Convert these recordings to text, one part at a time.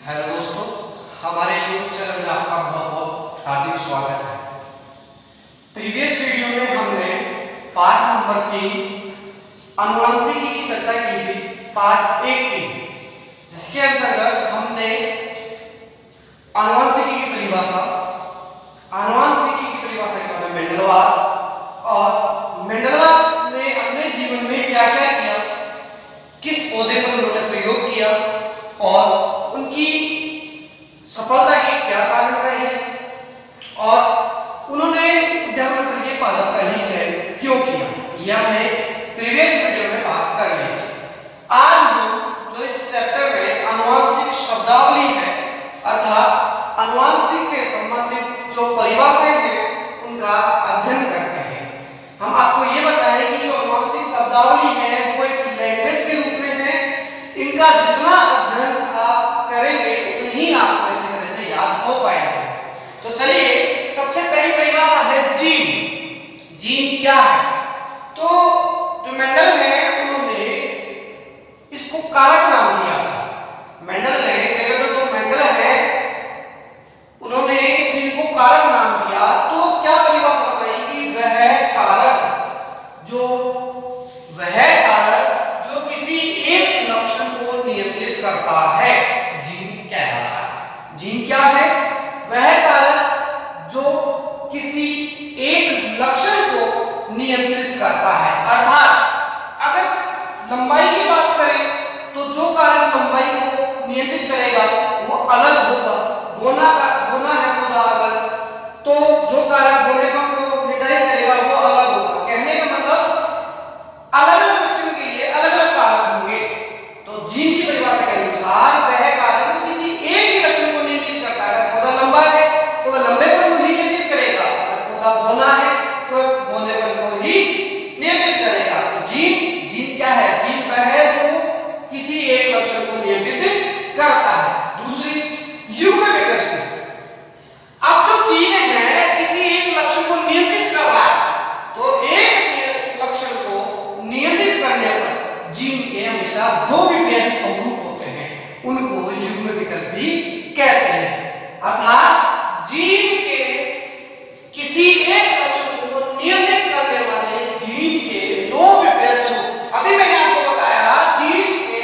Hello दोस्तों, हमारे YouTube channel में आपका बहुत बहुत हार्दिक स्वागत है। प्रीवियस वीडियो में हमने पार्ट नंबर 3 आनुवंशिकी की चर्चा की थी, पार्ट 1 की, जिसके अंतर्गत हमने आनुवंशिकी की परिभाषा के बारे में मेंडलवार और मेंडलवार ने अपने जीवन में क्या क्या किया, किस पौधे पर उन्होंने प्रयोग किया और उनकी सफलता के क्या कारण रहे और उन्होंने उद्यान के पादप का ही चयन क्यों किया, यह हमने प्रीवियस वीडियो में बात कर ली थी। आज हम जो इस चैप्टर में आनुवंशिक शब्दावली है अर्थात आनुवंशिक के संबंधित जो परिभाषाएं हैं उनका अध्ययन करते हैं। हम आपको ये बताएं कि जो आनुवंशिक शब्दावली है वो एक लैंग्वेज के रूप में है। इनका जितना अध्ययन आप करेंगे उतनी ही आपको अच्छी तरह से याद हो पाएगा। तो चलिए, सबसे पहली परिभाषा है जीन। जीन क्या है? तो जो मेंडल है उन्होंने इसको कारक नाम दिया था। मेंडल ने जो मेंडल है उन्होंने इस जीन को कारक नाम दिया। तो क्या परिभाषा बताई कि वह कारक जो किसी एक लक्षण को नियंत्रित करता है, जीन कहलाता है। जीन क्या है? वह कारक जो किसी एक लक्षण को नियंत्रित करता है। अर्थात अगर लंबाई की बात करें तो जो कारक लंबाई को नियंत्रित करेगा वो अलग होगा। बोना है पौधा अगर, तो जो कारक बोनेपन को निर्धारित करेगा वो अलग होगा। कहने का मतलब अलग अलग लक्षण के लिए अलग अलग कारक होंगे। तो जीन की परिभाषा के अनुसार वह कारक किसी एक ही लक्षण को नियंत्रित करता है। अगर पौधा लंबा है तो वह लंबेपन को ही नियंत्रित करेगा, अगर पौधा बोना है तो वह बोनेपन को ही नियंत्रित करेगा। तो जीन क्या है? जीन वह है जो किसी एक लक्षण को नियंत्रित करता है। दूसरी, युग्म विकल्प। अब जो जीन है किसी एक लक्षण को नियंत्रित कर रहा है, तो एक लक्षण को नियंत्रित करने पर जीन के हमेशा दो विपरीत समरूप होते हैं, उनको युग्म विकल्प भी कहते हैं। अर्थात जीन के किसी एक लक्षण को नियंत्रित करने वाले जीन के दो विपरीत स्वरूप। अभी मैंने आपको बताया जीन के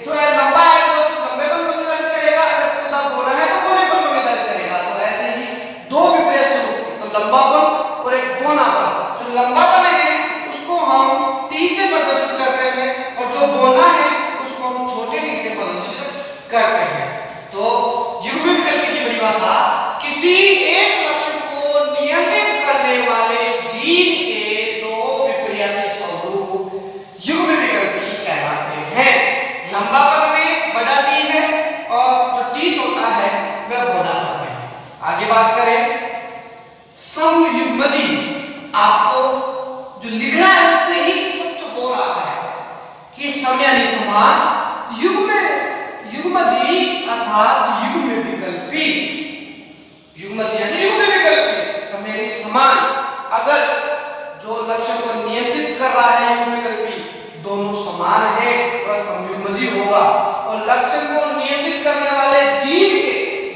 जो है लंबा है तो लंबेपन को निर्धारित करेगा, अगर पौधा बोना है तो बोनेपन को निर्धारित करेगा। तो ऐसे ही दो विपरीत स्वरूप, तो लंबापन और एक बोनापन। जो लंबापन है उसको हम टी से प्रदर्शित करते हैं और जो बोना है उसको हम छोटे टी से प्रदर्शित करते हैं। तो युग्म विकल्प की परिभाषा किसी एक लक्षण को नियंत्रित करने वाले जीन के दो विपरीत स्वरूप युग्म विकल्पी कहलाते हैं। लंबापन में बड़ा टी है और जो टी छोटा है वह बोनापन में है। आगे बात करें समयुग्मजी। आपको जो लिख रहा है उससे ही स्पष्ट हो रहा है कि सम यानी समान, युग्मजी अर्थात युग्म विकल्पी। युग्मजी यानी युग्म विकल्पी, सम यानी समान। अगर जो लक्षण को नियंत्रित कर रहा है युग्म विकल्पी दोनों समान है वह समयुग्मजी होगा, और लक्षण को नियंत्रित करने वाले जीन के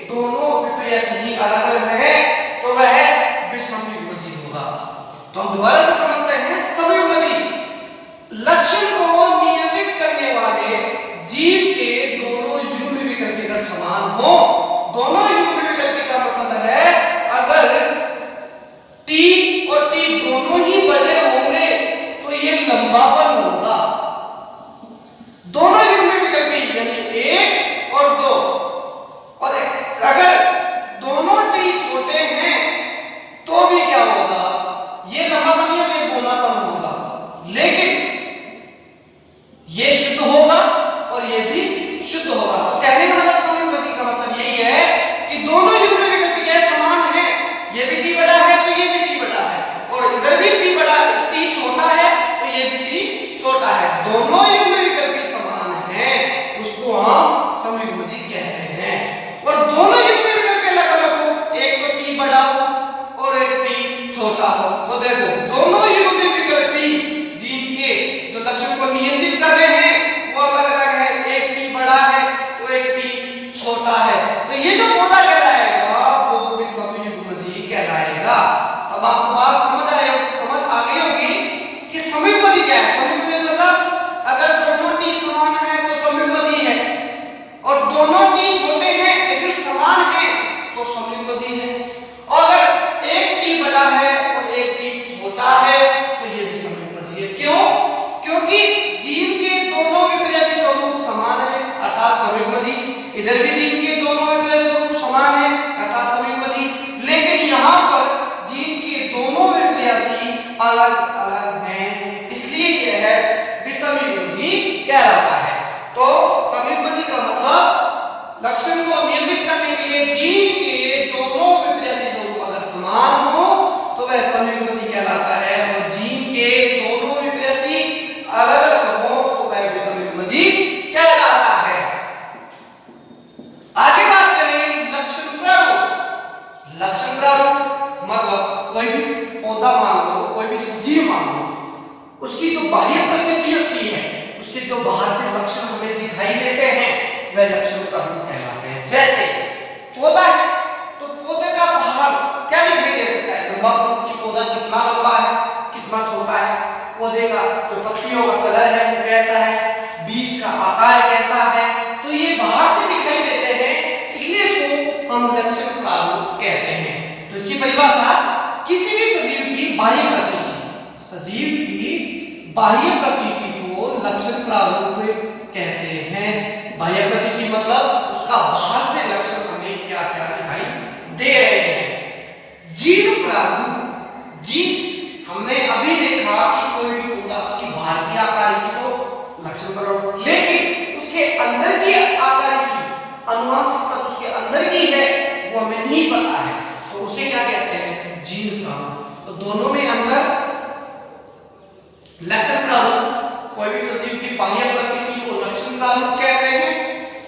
दोनों विपरीत ही अलग अलग है तो वह विषमयुग्मजी होगा। तो हम दोबारा से समझते हैं समयुग्मजी लक्षण को नियंत्रित करने वाले जीव के दोनों युग्म विकल्पी अगर समान हो, दोनों युग्म विकल्पी का मतलब है अगर टी और टी दोनों ही बड़े होंगे तो ये लंबापन होगा। दोनों युग्म विकल्पी यानी एक और दो, और अगर दोनों टी छोटे हैं तो भी क्या होगा? ये लंबापन नहीं होगा, ये बोनापन होगा। लेकिन ये शुद्ध होगा और ये भी शुद्ध होगा। तो कहने का मतलब समयुग्मजी का मतलब यही है कि दोनों युग्म विकल्प क्या समान है। ये भी टी बड़ा है तो ये भी टी बड़ा है, और इधर भी टी बड़ा है, टी छोटा है तो ये भी टी छोटा है। दोनों युग्म विकल्प समान हैं, उसको हम समयुग्मजी कहते हैं। और दोनों युग्म विकल्प अलग अलग हो, एक तो टी बड़ा हो और एक टी छोटा हो। तो देखो दोनों युग्म विकल्पी जीन के जो लक्षण को नियंत्रित कर रहे हैं वो अलग अलग है। एक टी बड़ा है तो एक टी छोटा है। लक्षण को नियंत्रित करने के लिए जीन के दोनों विपरीत स्वरूप अगर समान हो तो वह समयुग्मजी कहलाता है, और जीन के दोनों विपरीत अलग अलग हो तो वह विषमयुग्मजी कहलाता है। आगे बात करें लक्षण प्रारूप। लक्षण प्रारूप मतलब कोई भी पौधा मान लो, कोई भी सजीव मान लो, उसकी जो बाह्य प्रकृति होती है, उसके जो बाहर से लक्षण हमें दिखाई देते हैं वह लक्षण प्रारूप कहलाते हैं। जैसे पौधा है तो पौधे का बाहर क्या दिखाई दे सकता है, लंबा कि पौधा कितना लंबा है, कितना छोटा है, पौधे का जो पत्तियों का कलर है वो कैसा है, बीज का आकार कैसा है, तो ये बाहर से दिखाई देते हैं, इसलिए इसको हम लक्षण प्रारूप कहते हैं। तो इसकी परिभाषा किसी भी सजीव की बाह्य प्रकृति, सजीव की बाह्य प्रकृति को लक्षण प्रारूप कहते हैं। बाह्य प्रकृति मतलब उसका बाहर से लक्षण हमें क्या क्या दिखाई दे रहे हैं। जीन प्रारूप, जीन हमने अभी देखा कि कोई भी पौधा उसकी बाहर की आकारिकी तो लक्षण प्रारूप, लेकिन उसके अंदर की आकारिकी, अनुवांशिकता उसके अंदर की है वो हमें नहीं पता है, तो उसे क्या कहते हैं, जीन प्रारूप। तो दोनों में अंतर लक्षण प्रारूप, कोई भी सजीव की बाह्य प्रकृति को लक्षण प्रारूप कहते हैं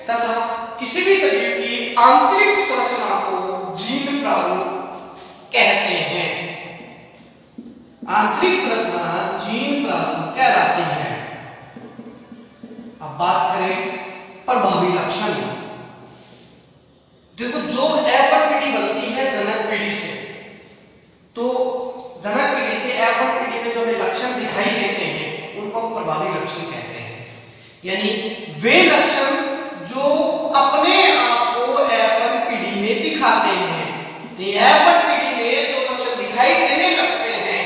तथा किसी भी सजीव की आंतरिक संरचना को जीन प्रारूप कहते हैं। आंतरिक संरचना जीन प्रारूप कहलाती है। अब बात करें प्रभावी लक्षण। देखो जो F1 पीढ़ी बनती है जनक पीढ़ी से, तो जनक पीढ़ी से F1 पीढ़ी में जो हमें लक्षण दिखाई देते हैं उनको हम प्रभावी लक्षण कहते हैं। यानी वे लक्षण जो अपने आप को F1 पीढ़ी में दिखाते हैं। F1 पीढ़ी में जो लक्षण दिखाई देने लगते हैं,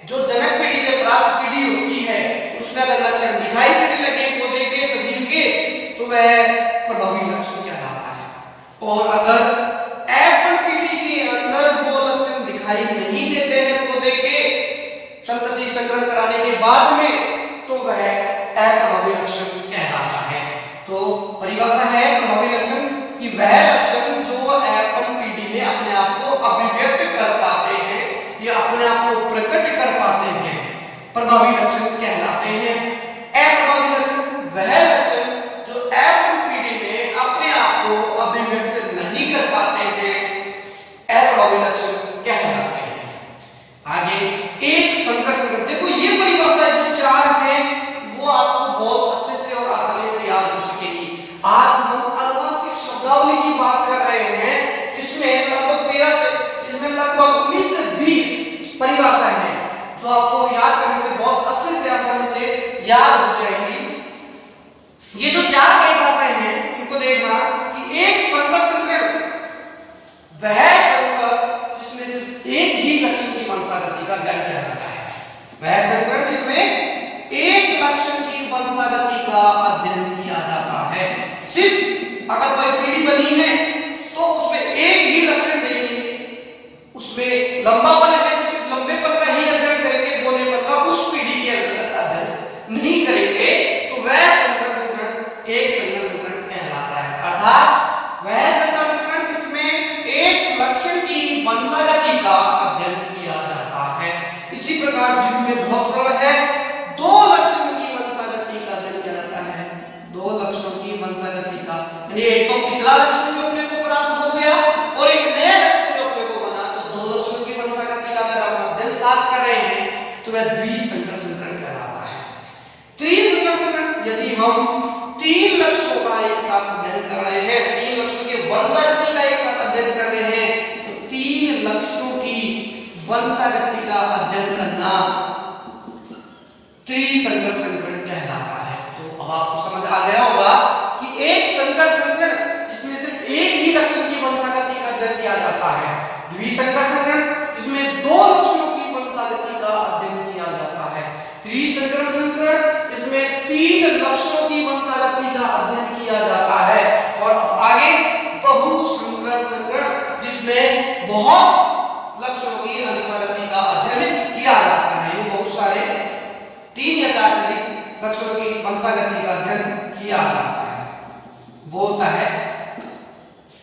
जो जनक पीढ़ी से प्राप्त पीढ़ी होती है उसमें अगर लक्षण दिखाई देने लगे पौधे के, सजीव के, तो वह प्रभावी लक्षण कहलाता है। और अगर F1 पीढ़ी के अंदर वो लक्षण दिखाई नहीं देते हैं पौधे के संतति संकरण कराने के बाद में, तो वह अप्रभावी लक्षण कहलाता है। तो परिभाषा है प्रभावी लक्षण कि वह लक्षण जो F1 पीढ़ी में अपने आप को अभिव्यक्त कर पाते हैं या अपने आप को प्रकट कर पाते हैं, प्रभावी लक्षण कहलाते हैं। अप्रभावी लक्षण वह लक्षण जो F1 पीढ़ी में अपने आप को अभिव्यक्त नहीं कर पाते हैं, अप्रभावी लक्षण कहलाते हैं। आगे एक संकर संकर, देखो ये परिभाषा जो चार है वो आपको बहुत अच्छे से और आसानी से याद हो सकेगी। आज हम अनुवांशिक शब्दावली की बात कर रहे हैं जिसमें लगभग 13 से, जिसमें लगभग 19 से 20 परिभाषा है जो आपको याद करने से बहुत अच्छे से आसानी से याद हो जाएगी। ये जो चार परिभाषाएं हैं इनको देखना कि एक संकर संकर वह संकर जिसमें सिर्फ एक ही लक्षण की वंशागति का अध्ययन किया जाता है। वह संकर जिसमें एक लक्षण की वंशागति का अध्ययन किया जाता है। सिर्फ अगर कोई पीढ़ी बनी है तो उसमें एक ही लक्षण देखेंगे, उसमें लंबापन है तो सिर्फ लंबेपन का ही अध्ययन करेंगे, बोलेपन का उस पीढ़ी के अंतर्गत अध्ययन नहीं करेंगे, तो वह संकर संकर एक संकर संकर कहलाता है। अर्थात वह संकर संकर जिसमें एक लक्षण की वंशागति का अध्ययन किया जाता है। इसी प्रकार जीव में बहुत सरल है, दो लक्षण की वंशागति का अध्ययन किया जाता है। दो लक्षणों की वंशागति का, यानी एक तो पिछला लक्षण जो अपने को प्राप्त हो गया और एक नया लक्षण जो अपने को बना, तो दो लक्षणों की वंशागति का अगर हम अध्ययन साथ कर रहे हैं तो वह द्विसंकर संकरण कहलाता है। त्रिसंकर संकरण यदि हम तीन लक्षणों का एक साथ अध्ययन कर रहे हैं, तीन लक्षणों के वंशागति का एक साथ अध्ययन कर रहे हैं, तो तीन लक्षणों की वंशागति का अध्ययन करना त्रिसंकर संकरण कहलाता है। तो अब आपको समझ आ गया होगा कि एक संकर संकरण जिसमें सिर्फ एक ही लक्षण की वंशागति का अध्ययन किया जाता है, द्विसंकर संकरण जिसमें दो लक्षणों की वंशागति का अध्ययन किया जाता है, त्रिसंकर संकरण जिसमें तीन लक्षणों की वंशागति का अध्ययन किया जाता है, और आगे बहुसंकर संकरण जिसमें बहुत लक्षणों की वंशागति का अध्ययन किया जाता है। ये बहुत सारे 3 या 4 से अधिक लक्षणों की वंशागति का अध्ययन किया जाता है। वो होता है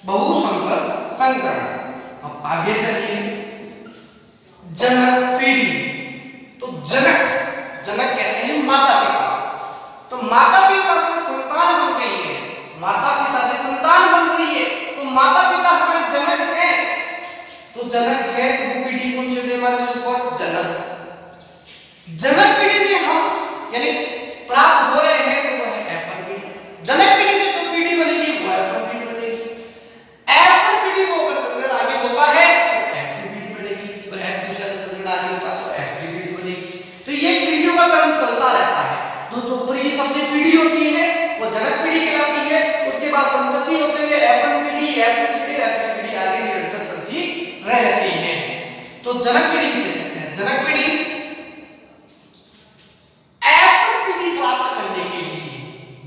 बहुसंकर संकरण। अब आगे चलिए, जनक पीढ़ी। तो जनक कहते हैं माता पिता। तो माता पिता से संतान बन गई है, माता पिता से संतान बन रही है, तो माता पिता हमारे जनक हैं। तो जनक है तो वो पीढ़ी कौन सी हमारे ऊपर जनक। जनक पीढ़ी से हम यानी प्राप्त हो रहे हैं तो वो है F1 पीढ़ी। जनक पीढ़ी से जो पीढ़ी बनेगी वो F1 पीढ़ी बनेगी। F1 पीढ़ी को अगर संकरण आगे होता है तो F2 पीढ़ी बनेगी, और F2 से संकरण आगे होता तो F3 पीढ़ी बनेगी। तो ये पीढ़ियों का क्रम चलता रहता है। तो जो ऊपर ये सबसे पीढ़ी होती है वो जनक पीढ़ी कहलाती है। उसके बाद संतति होते हुए F1 पीढ़ी, F2 पीढ़ी, F3 पीढ़ी आगे निरंतर चलती रहती है। तो जनक पीढ़ी किसे कहते हैं? जनक पीढ़ी F1 पीढ़ी प्राप्त करने के लिए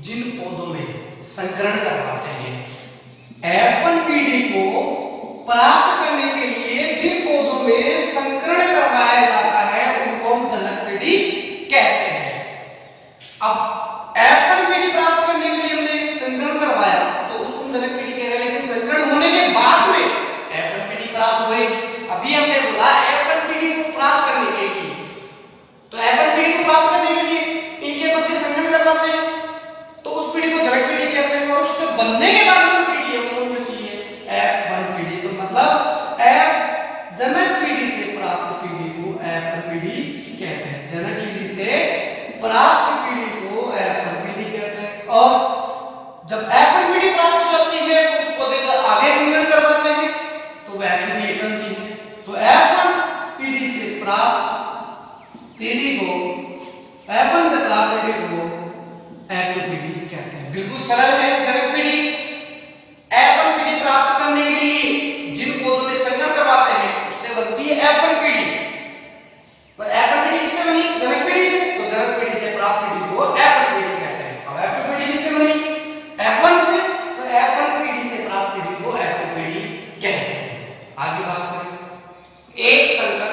जिन पौधों में संकरण करवाते हैं, F1 पीढ़ी को प्राप्त करने के लिए जिन पौधों में संकरण करवाया जाता है उनको हम जनक पीढ़ी कहते हैं। अब F1 पीढ़ी प्राप्त करने के लिए हमने संकरण करवाया तो उसको हम जनक पीढ़ी कह रहे हैं, लेकिन संकरण होने के बाद में F1 पीढ़ी प्राप्त होगी। अभी हमने बोला F1 पीढ़ी को प्राप्त करने के लिए, तो F1 पीढ़ी को प्राप्त करने के लिए इनके मध्य संकरण करवाते हैं तो उस पीढ़ी को जनक पीढ़ी कहते हैं। और उसके बनने के बाद जो पीढ़ी है वो कौन होती है? F1 पीढ़ी। तो मतलब जनक पीढ़ी से प्राप्त पीढ़ी को F1 पीढ़ी कहते हैं। जनक पीढ़ी से प्राप्त पीढ़ी को F1 पीढ़ी कहते हैं। और जब F1 पीढ़ी प्राप्त हो जाती है तो उसको देकर आगे संकरण करवाते हैं तो वह F2 पीढ़ी बनती है। तो F1 पीढ़ी से प्राप्त पीढ़ी को F1 से प्राप्त पीढ़ी को F2 पीढ़ी कहते हैं। बिल्कुल सरल है। जनक पीढ़ी F1 पीढ़ी प्राप्त करने के लिए जिन पौधों में संकरण करवाते हैं उससे बनती है F1 पीढ़ी। और F1 पीढ़ी किससे बनी? जनक पीढ़ी से। तो जनक पीढ़ी से प्राप्त पीढ़ी को F1 पीढ़ी कहते हैं। अब F2 पीढ़ी किससे बनी? F1 से। तो F1 पीढ़ी से प्राप्त पीढ़ी को F2 पीढ़ी कहते हैं। आगे बात करें एक संकर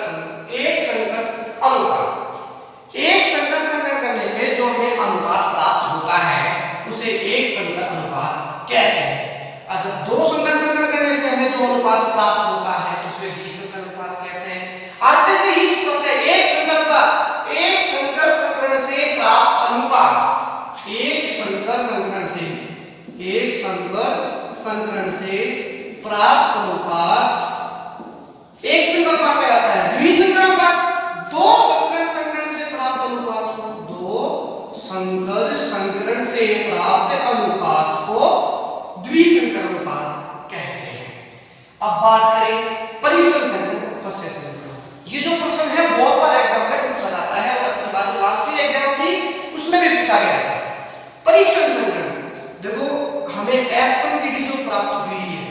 अनुपात। एक संकर संकरण करने से जो हमें अनुपात प्राप्त होता है उसे एक संकर अनुपात कहते हैं। और दो संकर संकरण करने से हमें जो अनुपात प्राप्त होता है उसे द्विसंकर अनुपात कहते हैं। आते से ही स्पष्ट है एक संकर संकरण से प्राप्त अनुपात, एक संकर संकरण से प्राप्त अनुपात एक संकर अनुपात कहलाता है। द्विसंकर अनुपात दो संकर संकरण से प्राप्त अनुपात को, दो संकर संकरण से प्राप्त अनुपात को द्विसंकर अनुपात कहते हैं। अब बात करें परीक्षण संकरण और प्रशय संकरण। ये जो प्रश्न है बहुत बार एग्जाम में पूछा जाता है और अपनी बात लास्ट एग्जाम थी उसमें भी पूछा गया था। परीक्षण संकरण देखो, हमें F1 पीढ़ी जो प्राप्त हुई है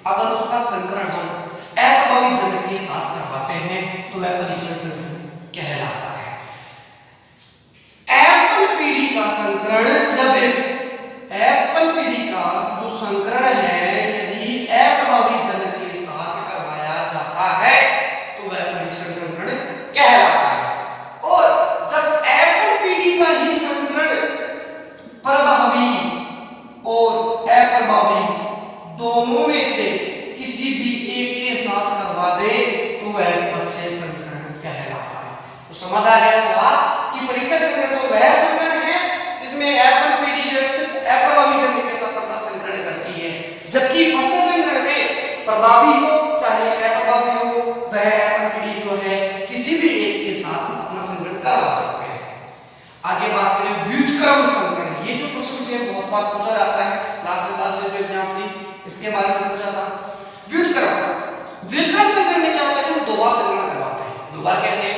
अगर उसका संकरण हम F1 जनक के साथ करवाते हैं तो वह परीक्षण संकरण कहलाता है। F1 पीढ़ी का संकरण जब F1 पीढ़ी का जो संकरण है यदि F1 जनक के साथ करवाया जाता है तो वह परीक्षण संकरण कहलाता है। और जब F1 पीढ़ी का ही संकरण प्रभावी और अप्रभावी दोनों में से किसी भी एक के साथ करवा दे तो वह प्रशय संकरण कहलाता है। तो समझ आ गया होगा कि परीक्षण संकरण तो वह संकरण है जिसमें F1 पीढ़ी जो है सिर्फ अप्रभावी जनक के साथ अपना संकरण करती है, जबकि प्रशय संकरण में प्रभावी हो चाहे अप्रभावी हो वह F1 पीढ़ी जो है किसी भी एक के साथ अपना संकरण करवा सकते हैं। आगे बात करें व्युत्क्रम संकरण। ये जो प्रश्न है बहुत बार पूछा जाता है, लास्ट जो एग्जाम थी इसके बारे में पूछा था। व्युत्क्रम संकरण में क्या होता है? हम दो बार संकरण करवाते हैं। दो बार कैसे?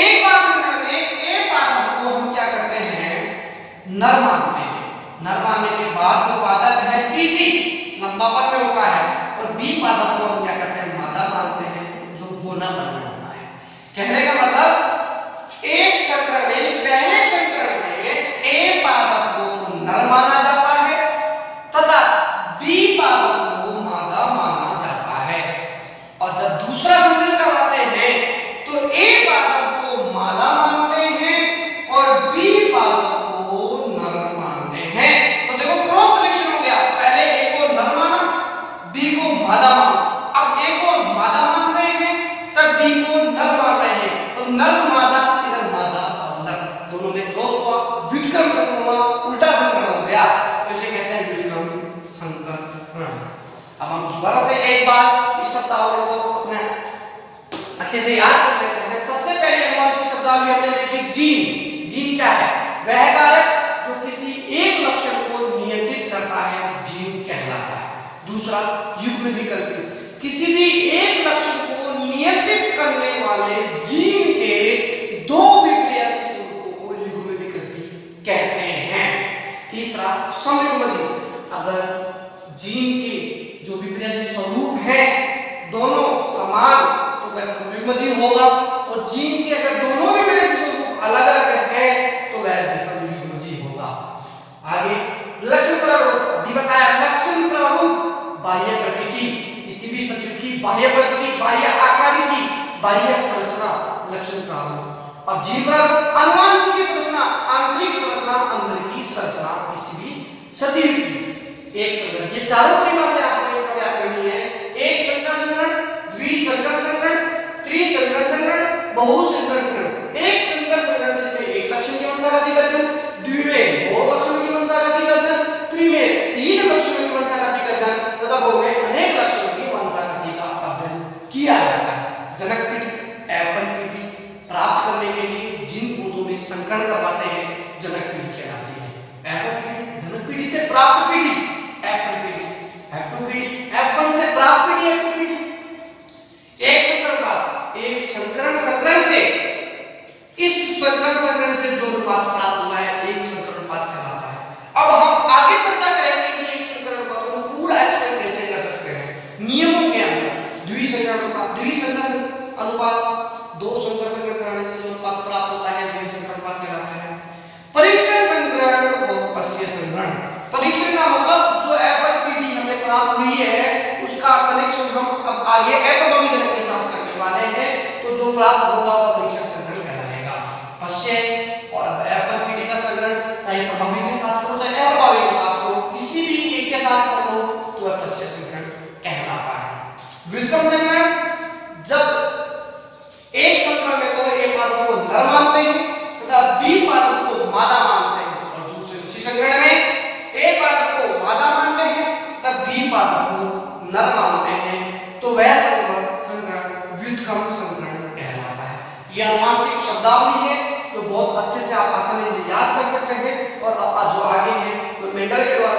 एक बार संकरण में ए पादप को हम क्या करते हैं? नर मानते हैं। नर मानने के बाद जो पादप है टीटी लंबापन में होता है और बी पादप को हम क्या करते हैं? मादा मानते हैं जो गोनापन में होता है। कहने का मतलब एक संकरण में पहले संकरण में ए पादप को नर माना जाता है तथा बी पादप को मादा माना जाता है। और जब दूसरा संकरण करवाते हैं तो ए पादप को मादा मानते हैं और बी पादप को नर मानते हैं। तो देखो क्रॉस सिलेक्शन हो गया, पहले ए को नर माना बी शब्दावली को अपने अच्छे से याद कर लेते हैं। सबसे पहले अनुवांशिक शब्दावली हमने देखी जीन। जीन क्या है? वह कारक जो किसी एक लक्षण को नियंत्रित करता है, जीन कहलाता है। दूसरा युग्म विकल्पी, किसी भी एक लक्षण को नियंत्रित करने वाले जीन के दो विपर्यासी स्वरूपों को युग्म विकल्पी कहते हैं। तीसरा समयुग्मजीव, अगर जीन के जो विपर्यासी स्वरूप हैं दोनों समान तो वह समयुग्मजीव होगा, और जीन के अगर दोनों विपर्यासी स्वरूप अलग अलग हैं तो वह विषमयुग्मजीव होगा। आगे लक्षण प्रारूप, अभी बताया लक्षण प्रारूप बाह्य प्रकृति, किसी भी सजीव की बाह्य प्रकृति, बाह्य आकारिकी, बाह्य संरचना लक्षण प्रारूप। और जीव प्रारूप आनुवंशिक संरचना, आंतरिक संरचना, अंदर की संरचना किसी भी सजीव की। एक संकरण, ये चारों परिभाषाएं आपको एक साथ याद करनी है। एक संकर संकरण, द्विसंकर संकरण, त्रिसंकर संकरण, बहुसंकर संकरण। एक संकर संकरण जिसमें एक लक्षण की वंशागति करते हैं, द्वि में दो लक्षणों की वंशागति करते हैं, त्रि में तीन लक्षणों की वंशागति करते हैं, तथा बहु में अनेक लक्षणों की वंशागति का अध्ययन किया जाता है। जनक पीढ़ी, एफएन पीढ़ी प्राप्त करने के लिए जिन पौधों में संकरण करवाते हैं जनक पीढ़ी कहलाती है। एफएन पीढ़ी जनक पीढ़ी से प्राप्त पीढ़ी, एफएन पीढ़ी, एफ2 पीढ़ी, एफ1 से प्राप्त पीढ़ी, एफ2 पीढ़ी। एक संकरण बाद एक संकरण संकरण से इस संकरण संकरण से जो अनुपात प्राप्त हुआ है एक संकरण अनुपात कहलाता है। अब हम आगे चर्चा करेंगे कि एक संकरण अनुपात को पूरा एक्सप्लेन कैसे कर सकते हैं नियमों के अंदर। द्विसंकरण अनुपात, द्विसंकरण अनुपात दो संकर संकरण कराने से जो अनुपात प्राप्त होता है द्विसंकरण अनुपात कहलाता है। परीक्षण संकरण और पश्य संकरण, परीक्षण का मतलब जो एफएन पीढ़ी हमें प्राप्त हुई है उसका परीक्षण हम अब आगे एफएन जनक के साथ करने वाले हैं, तो जो प्राप्त होगा वह परीक्षण संकरण कहलाएगा। पश्य और एफएन पीढ़ी का संकरण चाहे प्रभावी के साथ हो चाहे अप्रभावी के साथ हो, किसी भी एक के साथ हो तो वह पश्य संकरण कहलाता है। व्युत्क्रम संकरण, जब एक संकरण में तो ए पादप को नर मानते हैं तथा बी पादप को मादा मानते हैं, और दूसरे उसी संकरण में ए पादप को मादा मानते हैं तथा बी पादप को नर मानते हैं, तो वह संकरण व्युत्क्रम संकरण कहलाता है। यह आनुवंशिक शब्दावली है जो बहुत अच्छे से आप आसानी से याद कर सकते हैं, और जो आगे है तो मेंडल के द्वारा